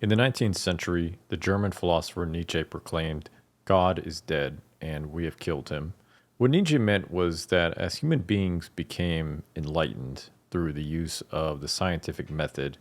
In the 19th century, the German philosopher Nietzsche proclaimed, "God is dead, and we have killed him." What Nietzsche meant was that as human beings became enlightened through the use of the scientific method,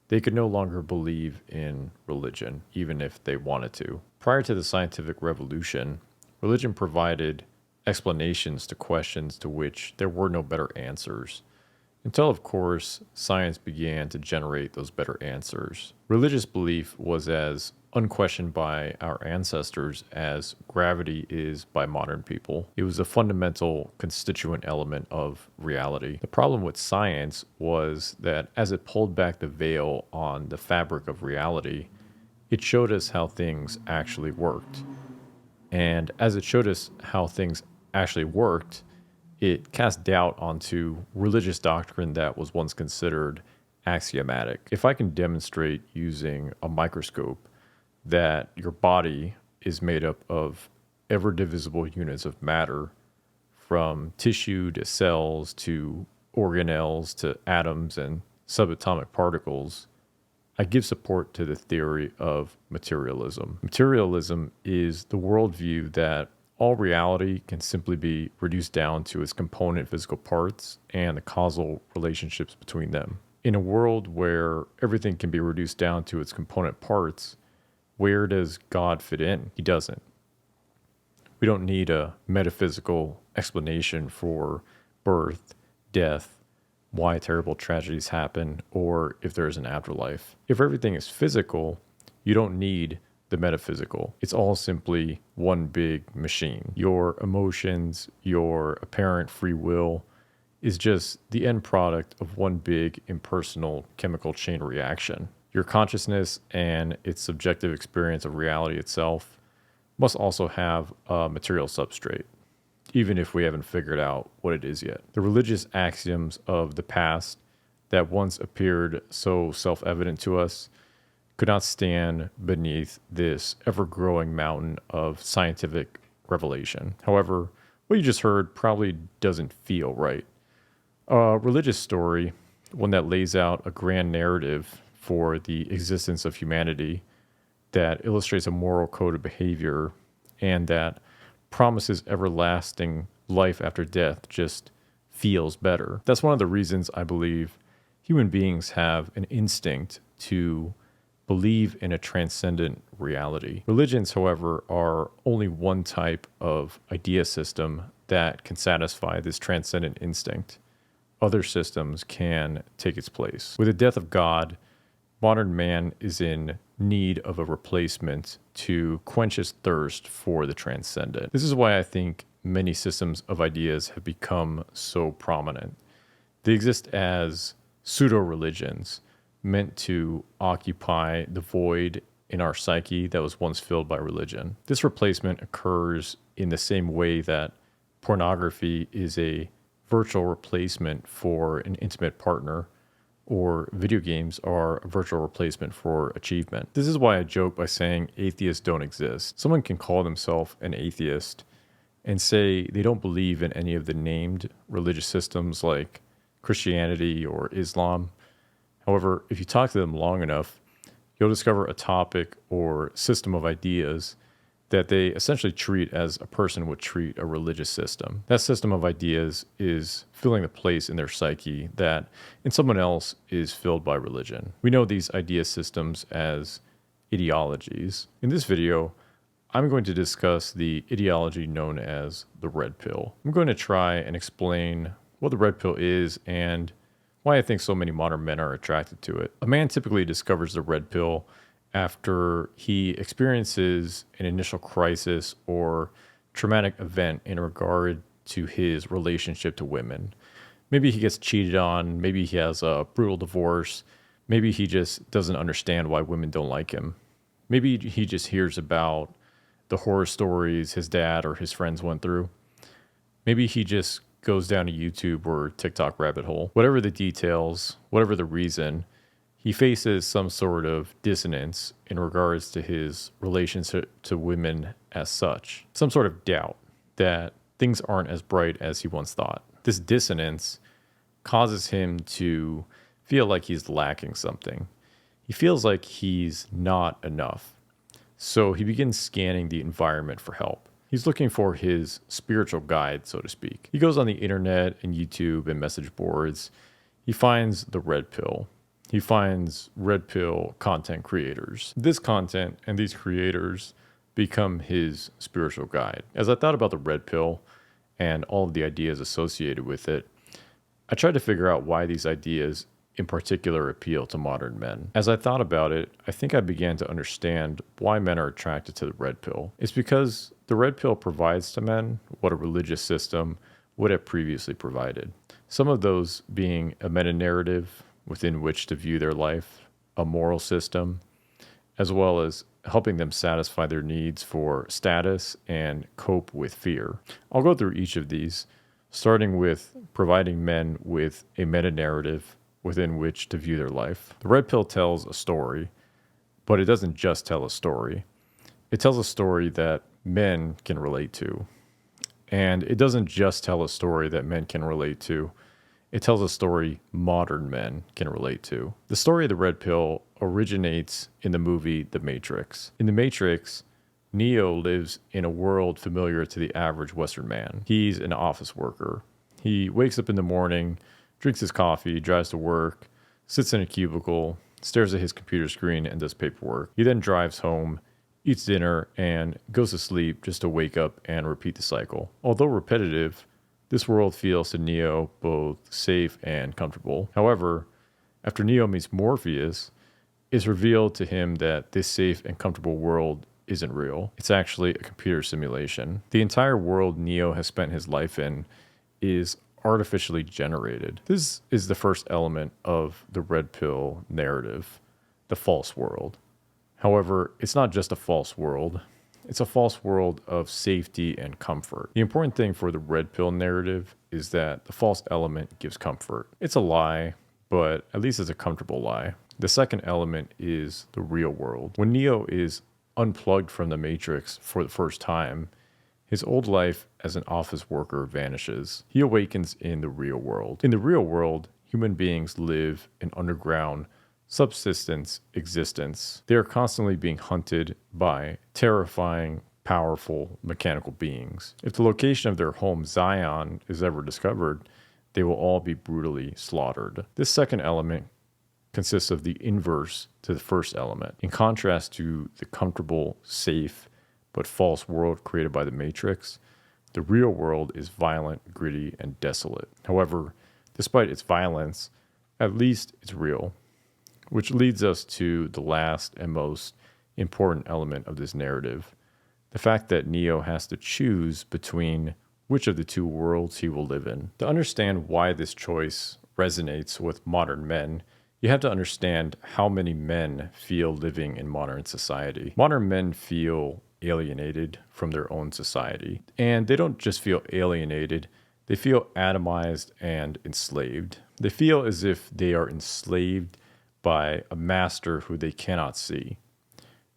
they could no longer believe in religion, even if they wanted to. Prior to the scientific revolution, religion provided explanations to questions to which there were no better answers. Until, of course, science began to generate those better answers. Religious belief was as unquestioned by our ancestors as gravity is by modern people. It was a fundamental constituent element of reality. The problem with science was that as it pulled back the veil on the fabric of reality, it showed us how things actually worked. And as it showed us how things actually worked, it cast doubt onto religious doctrine that was once considered axiomatic. If I can demonstrate using a microscope that your body is made up of ever divisible units of matter, from tissue to cells to organelles to atoms and subatomic particles, I give support to the theory of materialism. Materialism is the worldview that all reality can simply be reduced down to its component physical parts and the causal relationships between them. In a world where everything can be reduced down to its component parts, where does God fit in? He doesn't. We don't need a metaphysical explanation for birth, death, why terrible tragedies happen, or if there's an afterlife. If everything is physical, you don't need the metaphysical. It's all simply one big machine. Your emotions, your apparent free will is just the end product of one big impersonal chemical chain reaction. Your consciousness and its subjective experience of reality itself must also have a material substrate, even if we haven't figured out what it is yet. The religious axioms of the past that once appeared so self-evident to us could not stand beneath this ever-growing mountain of scientific revelation. However, what you just heard probably doesn't feel right. A religious story, one that lays out a grand narrative for the existence of humanity, that illustrates a moral code of behavior, and that promises everlasting life after death, just feels better. That's one of the reasons I believe human beings have an instinct to believe in a transcendent reality. Religions, however, are only one type of idea system that can satisfy this transcendent instinct. Other systems can take its place. With the death of God, modern man is in need of a replacement to quench his thirst for the transcendent. This is why I think many systems of ideas have become so prominent. They exist as pseudo-religions meant to occupy the void in our psyche that was once filled by religion. This replacement occurs in the same way that pornography is a virtual replacement for an intimate partner, or video games are a virtual replacement for achievement. This is why I joke by saying atheists don't exist. Someone can call themselves an atheist and say they don't believe in any of the named religious systems like Christianity or Islam. However, if you talk to them long enough, you'll discover a topic or system of ideas that they essentially treat as a person would treat a religious system. That system of ideas is filling the place in their psyche that in someone else is filled by religion. We know these idea systems as ideologies. In this video, I'm going to discuss the ideology known as the red pill. I'm going to try and explain what the red pill is and why I think so many modern men are attracted to it. A man typically discovers the red pill after he experiences an initial crisis or traumatic event in regard to his relationship to women. Maybe he gets cheated on, maybe he has a brutal divorce, maybe he just doesn't understand why women don't like him. Maybe he just hears about the horror stories his dad or his friends went through. Maybe he just goes down a YouTube or TikTok rabbit hole. Whatever the details, whatever the reason, he faces some sort of dissonance in regards to his relationship to women as such. Some sort of doubt that things aren't as bright as he once thought. This dissonance causes him to feel like he's lacking something. He feels like he's not enough. So he begins scanning the environment for help. He's looking for his spiritual guide, so to speak. He goes on the internet and YouTube and message boards. He finds the red pill. He finds red pill content creators. This content and these creators become his spiritual guide. As I thought about the red pill and all of the ideas associated with it, I tried to figure out why these ideas in particular appeal to modern men. As I thought about it, I think I began to understand why men are attracted to the red pill. It's because the red pill provides to men what a religious system would have previously provided. Some of those being a meta-narrative within which to view their life, a moral system, as well as helping them satisfy their needs for status and cope with fear. I'll go through each of these, starting with providing men with a meta-narrative within which to view their life. The red pill tells a story, but it doesn't just tell a story. It tells a story that men can relate to. And it doesn't just tell a story that men can relate to. It tells a story modern men can relate to. The story of the red pill originates in the movie The Matrix. In The Matrix, Neo lives in a world familiar to the average Western man. He's an office worker. He wakes up in the morning, drinks his coffee, drives to work, sits in a cubicle, stares at his computer screen, and does paperwork. He then drives home, eats dinner, and goes to sleep just to wake up and repeat the cycle. Although repetitive, this world feels to Neo both safe and comfortable. However, after Neo meets Morpheus, it's revealed to him that this safe and comfortable world isn't real. It's actually a computer simulation. The entire world Neo has spent his life in is artificially generated. This is the first element of the red pill narrative, the false world. However, it's not just a false world. It's a false world of safety and comfort. The important thing for the red pill narrative is that the false element gives comfort. It's a lie, but at least it's a comfortable lie. The second element is the real world. When Neo is unplugged from the Matrix for the first time, his old life as an office worker vanishes. He awakens in the real world. In the real world, human beings live an underground subsistence existence. They are constantly being hunted by terrifying, powerful mechanical beings. If the location of their home, Zion, is ever discovered, they will all be brutally slaughtered. This second element consists of the inverse to the first element. In contrast to the comfortable, safe, but false world created by the Matrix, the real world is violent, gritty, and desolate. However, despite its violence, at least it's real. Which leads us to the last and most important element of this narrative, the fact that Neo has to choose between which of the two worlds he will live in. To understand why this choice resonates with modern men, you have to understand how many men feel living in modern society. Modern men feel alienated from their own society. And they don't just feel alienated, they feel atomized and enslaved. They feel as if they are enslaved by a master who they cannot see.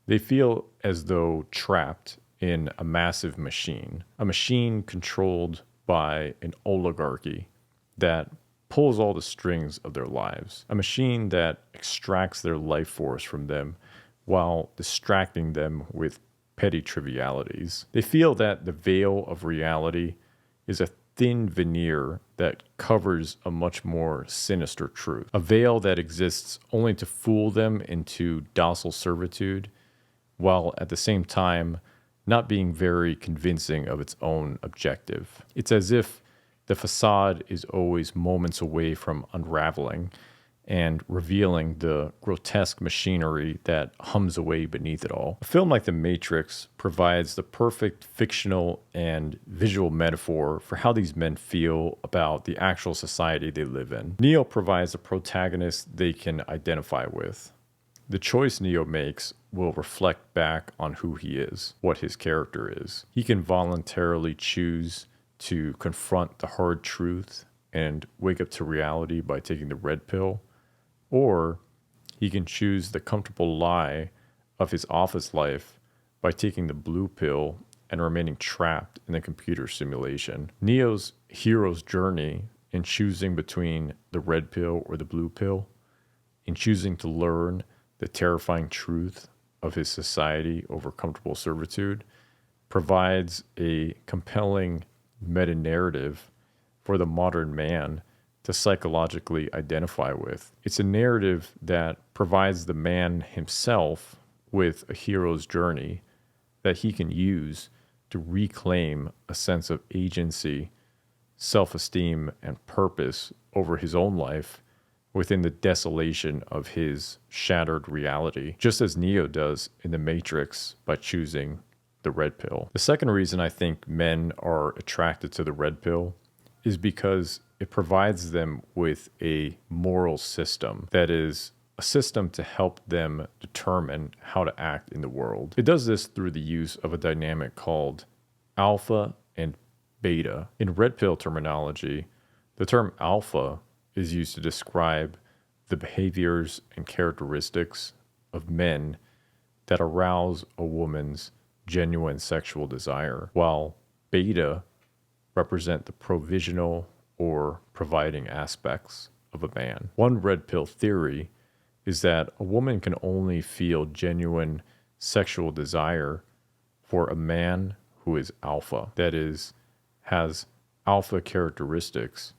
They feel as though trapped in a massive machine, a machine controlled by an oligarchy that pulls all the strings of their lives, a machine that extracts their life force from them while distracting them with petty trivialities. They feel that the veil of reality is a thin veneer that covers a much more sinister truth, a veil that exists only to fool them into docile servitude, while at the same time not being very convincing of its own objective. It's as if the facade is always moments away from unraveling and revealing the grotesque machinery that hums away beneath it all. A film like The Matrix provides the perfect fictional and visual metaphor for how these men feel about the actual society they live in. Neo provides a protagonist they can identify with. The choice Neo makes will reflect back on who he is, what his character is. He can voluntarily choose to confront the hard truth and wake up to reality by taking the red pill, or he can choose the comfortable lie of his office life by taking the blue pill and remaining trapped in the computer simulation. Neo's hero's journey in choosing between the red pill or the blue pill, in choosing to learn the terrifying truth of his society over comfortable servitude, provides a compelling meta-narrative for the modern man to psychologically identify with. It's a narrative that provides the man himself with a hero's journey that he can use to reclaim a sense of agency, self-esteem, and purpose over his own life within the desolation of his shattered reality, just as Neo does in The Matrix by choosing the red pill. The second reason I think men are attracted to the red pill is because it provides them with a moral system that is a system to help them determine how to act in the world. It does this through the use of a dynamic called alpha and beta. In red pill terminology, the term alpha is used to describe the behaviors and characteristics of men that arouse a woman's genuine sexual desire, while beta represent the provisional or providing aspects of a man. One red pill theory is that a woman can only feel genuine sexual desire for a man who is alpha, that is, has alpha characteristics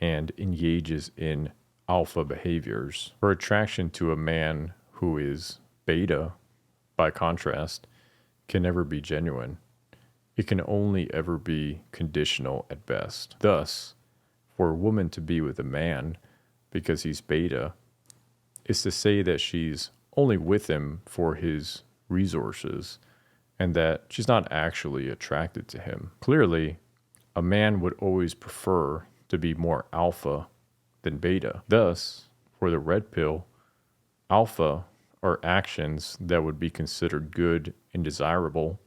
and engages in alpha behaviors. Her attraction to a man who is beta, by contrast, can never be genuine. It can only ever be conditional at best. Thus, for a woman to be with a man because he's beta is to say that she's only with him for his resources and that she's not actually attracted to him. Clearly, a man would always prefer to be more alpha than beta. Thus, for the red pill, alpha are actions that would be considered good and desirable,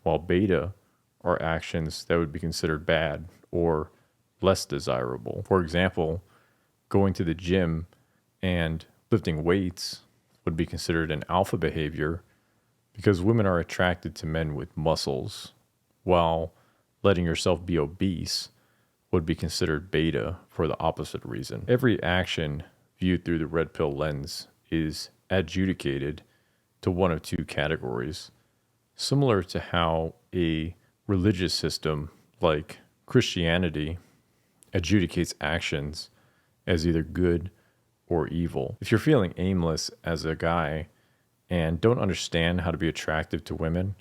while beta are actions that would be considered bad or less desirable. For example, going to the gym and lifting weights would be considered an alpha behavior because women are attracted to men with muscles, while letting yourself be obese would be considered beta for the opposite reason. Every action viewed through the red pill lens is adjudicated to one of two categories, similar to how a religious system like Christianity adjudicates actions as either good or evil. If you're feeling aimless as a guy and don't understand how to be attractive to women,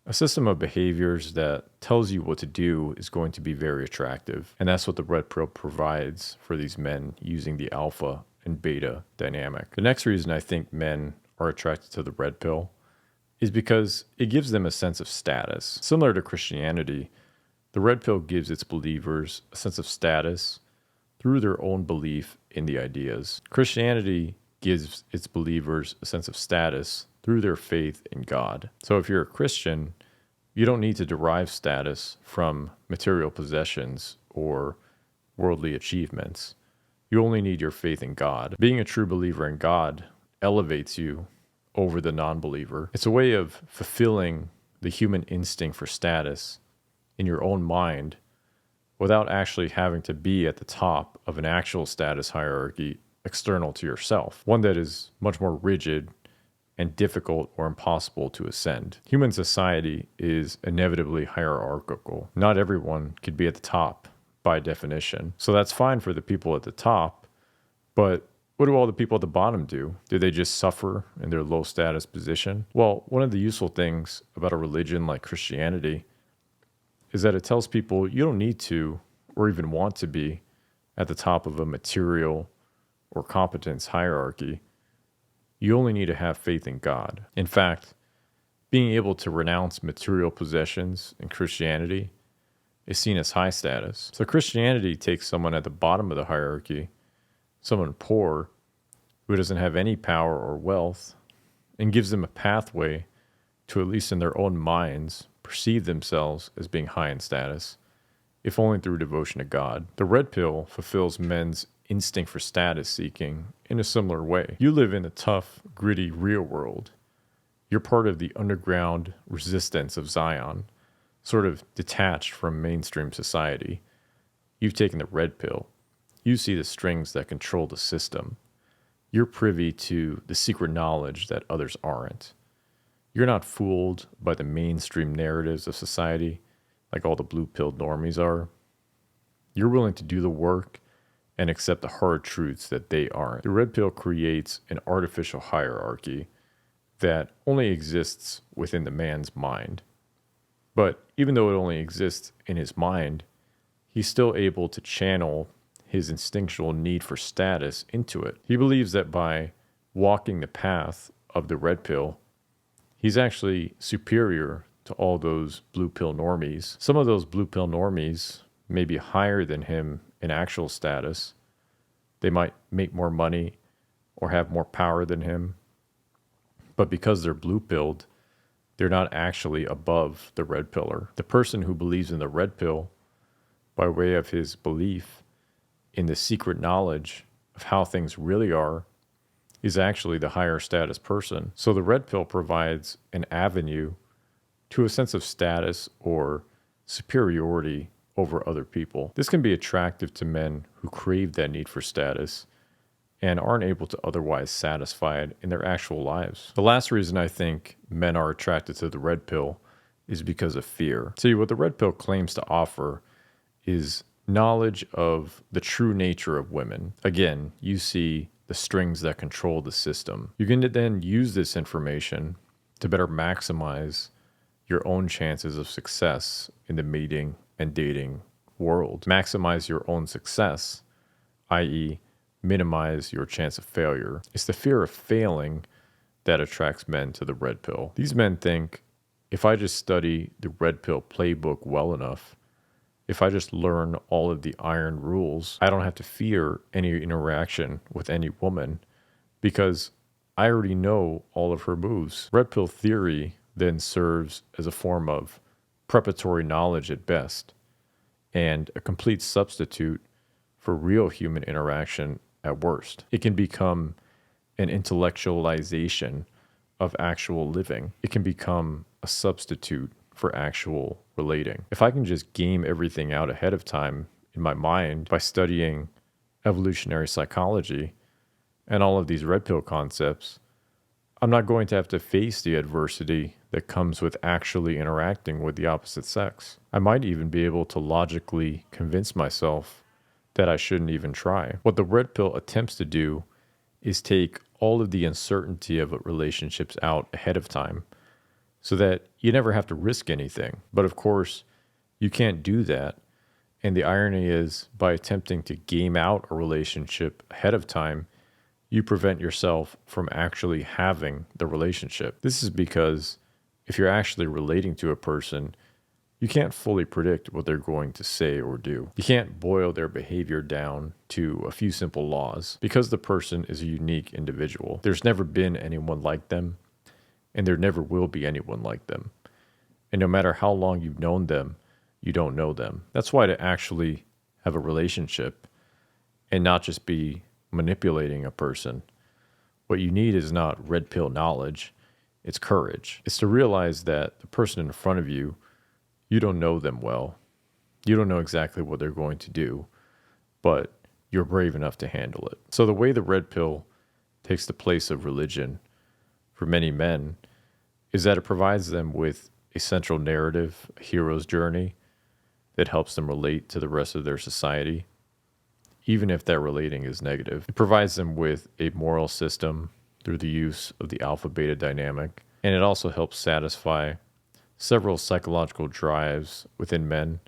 a system of behaviors that tells you what to do is going to be very attractive. And that's what the red pill provides for these men using the alpha and beta dynamic. The next reason I think men are attracted to the red pill is because it gives them a sense of status. Similar to Christianity, the red pill gives its believers a sense of status through their own belief in the ideas. Christianity gives its believers a sense of status through their faith in God. So if you're a Christian, you don't need to derive status from material possessions or worldly achievements. You only need your faith in God. Being a true believer in God elevates you over the non-believer. It's a way of fulfilling the human instinct for status in your own mind without actually having to be at the top of an actual status hierarchy external to yourself, one that is much more rigid and difficult or impossible to ascend. Human society is inevitably hierarchical. Not everyone could be at the top by definition. So that's fine for the people at the top, but what do all the people at the bottom do? Do they just suffer in their low status position? Well, one of the useful things about a religion like Christianity is that it tells people you don't need to or even want to be at the top of a material or competence hierarchy. You only need to have faith in God. In fact, being able to renounce material possessions in Christianity is seen as high status. So Christianity takes someone at the bottom of the hierarchy, someone poor who doesn't have any power or wealth, and gives them a pathway to, at least in their own minds, perceive themselves as being high in status, if only through devotion to God. The red pill fulfills men's instinct for status seeking in a similar way. You live in a tough, gritty, real world. You're part of the underground resistance of Zion, sort of detached from mainstream society. You've taken the red pill. You see the strings that control the system. You're privy to the secret knowledge that others aren't. You're not fooled by the mainstream narratives of society like all the blue-pilled normies are. You're willing to do the work and accept the hard truths that they aren't. The red pill creates an artificial hierarchy that only exists within the man's mind. But even though it only exists in his mind, he's still able to channel his instinctual need for status into it. He believes that by walking the path of the red pill, he's actually superior to all those blue pill normies. Some of those blue pill normies may be higher than him in actual status. They might make more money or have more power than him. But because they're blue pilled, they're not actually above the red pillar. The person who believes in the red pill, by way of his belief in the secret knowledge of how things really are, is actually the higher status person. So the red pill provides an avenue to a sense of status or superiority over other people. This can be attractive to men who crave that need for status and aren't able to otherwise satisfy it in their actual lives. The last reason I think men are attracted to the red pill is because of fear. See, what the red pill claims to offer is knowledge of the true nature of women. Again, you see the strings that control the system. You can then use this information to better maximize your own chances of success in the mating and dating world. Maximize your own success, i.e., minimize your chance of failure. It's the fear of failing that attracts men to the red pill. These men think, if I just study the red pill playbook well enough, if I just learn all of the iron rules, I don't have to fear any interaction with any woman because I already know all of her moves. Red pill theory then serves as a form of preparatory knowledge at best and a complete substitute for real human interaction at worst. It can become an intellectualization of actual living. It can become a substitute for actual relating. If I can just game everything out ahead of time in my mind by studying evolutionary psychology and all of these red pill concepts, I'm not going to have to face the adversity that comes with actually interacting with the opposite sex. I might even be able to logically convince myself that I shouldn't even try. What the red pill attempts to do is take all of the uncertainty of relationships out ahead of time so that you never have to risk anything. But of course, you can't do that. And the irony is, by attempting to game out a relationship ahead of time, you prevent yourself from actually having the relationship. This is because if you're actually relating to a person, you can't fully predict what they're going to say or do. You can't boil their behavior down to a few simple laws because the person is a unique individual. There's never been anyone like them, and there never will be anyone like them. And no matter how long you've known them, you don't know them. That's why to actually have a relationship and not just be manipulating a person, what you need is not red pill knowledge, it's courage. It's to realize that the person in front of you, you don't know them well. You don't know exactly what they're going to do, but you're brave enough to handle it. So the way the red pill takes the place of religion for many men is that it provides them with a central narrative, a hero's journey that helps them relate to the rest of their society, even if that relating is negative. It provides them with a moral system through the use of the alpha-beta dynamic, and it also helps satisfy several psychological drives within men,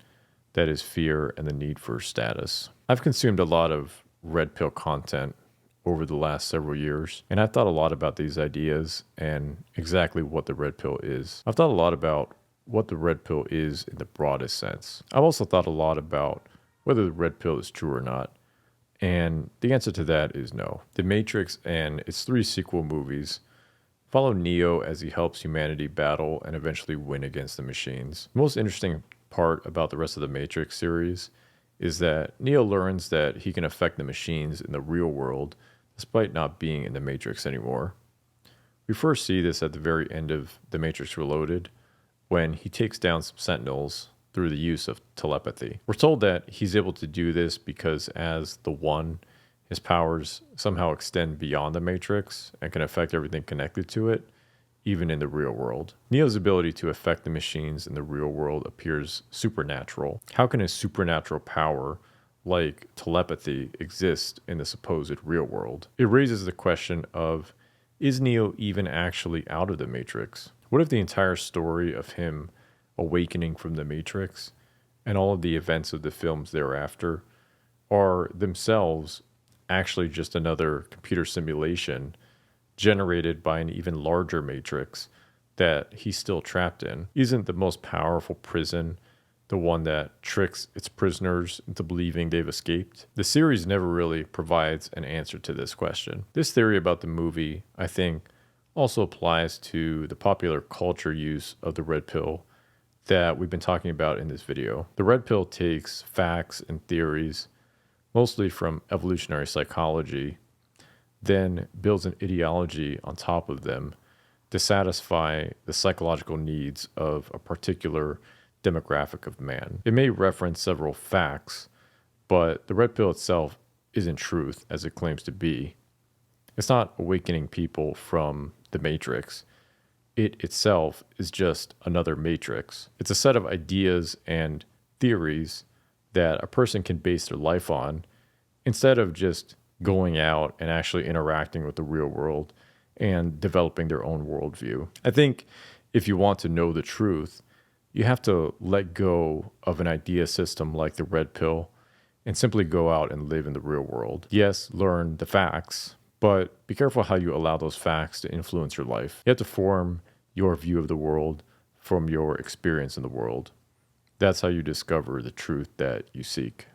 that is fear and the need for status. I've consumed a lot of red pill content over the last several years, and I've thought a lot about these ideas and exactly what the red pill is. I've thought a lot about what the red pill is in the broadest sense. I've also thought a lot about whether the red pill is true or not, and the answer to that is no. The Matrix and its 3 sequel movies follow Neo as he helps humanity battle and eventually win against the machines. The most interesting part about the rest of the Matrix series is that Neo learns that he can affect the machines in the real world despite not being in the Matrix anymore. We first see this at the very end of The Matrix Reloaded when he takes down some Sentinels through the use of telepathy. We're told that he's able to do this because as the One, his powers somehow extend beyond the Matrix and can affect everything connected to it, even in the real world. Neo's ability to affect the machines in the real world appears supernatural. How can a supernatural power like telepathy exist in the supposed real world? It raises the question of, is Neo even actually out of the Matrix? What if the entire story of him awakening from the Matrix and all of the events of the films thereafter are themselves actually just another computer simulation generated by an even larger matrix that he's still trapped in? Isn't the most powerful prison the one that tricks its prisoners into believing they've escaped? The series never really provides an answer to this question. This theory about the movie, I think, also applies to the popular culture use of the red pill that we've been talking about in this video. The red pill takes facts and theories, mostly from evolutionary psychology, then builds an ideology on top of them to satisfy the psychological needs of a particular demographic of man. It may reference several facts, but the red pill itself isn't truth as it claims to be. It's not awakening people from the Matrix. It itself is just another matrix. It's a set of ideas and theories that a person can base their life on instead of just going out and actually interacting with the real world and developing their own worldview. I think if you want to know the truth, you have to let go of an idea system like the red pill and simply go out and live in the real world. Yes, learn the facts, but be careful how you allow those facts to influence your life. You have to form your view of the world from your experience in the world. That's how you discover the truth that you seek.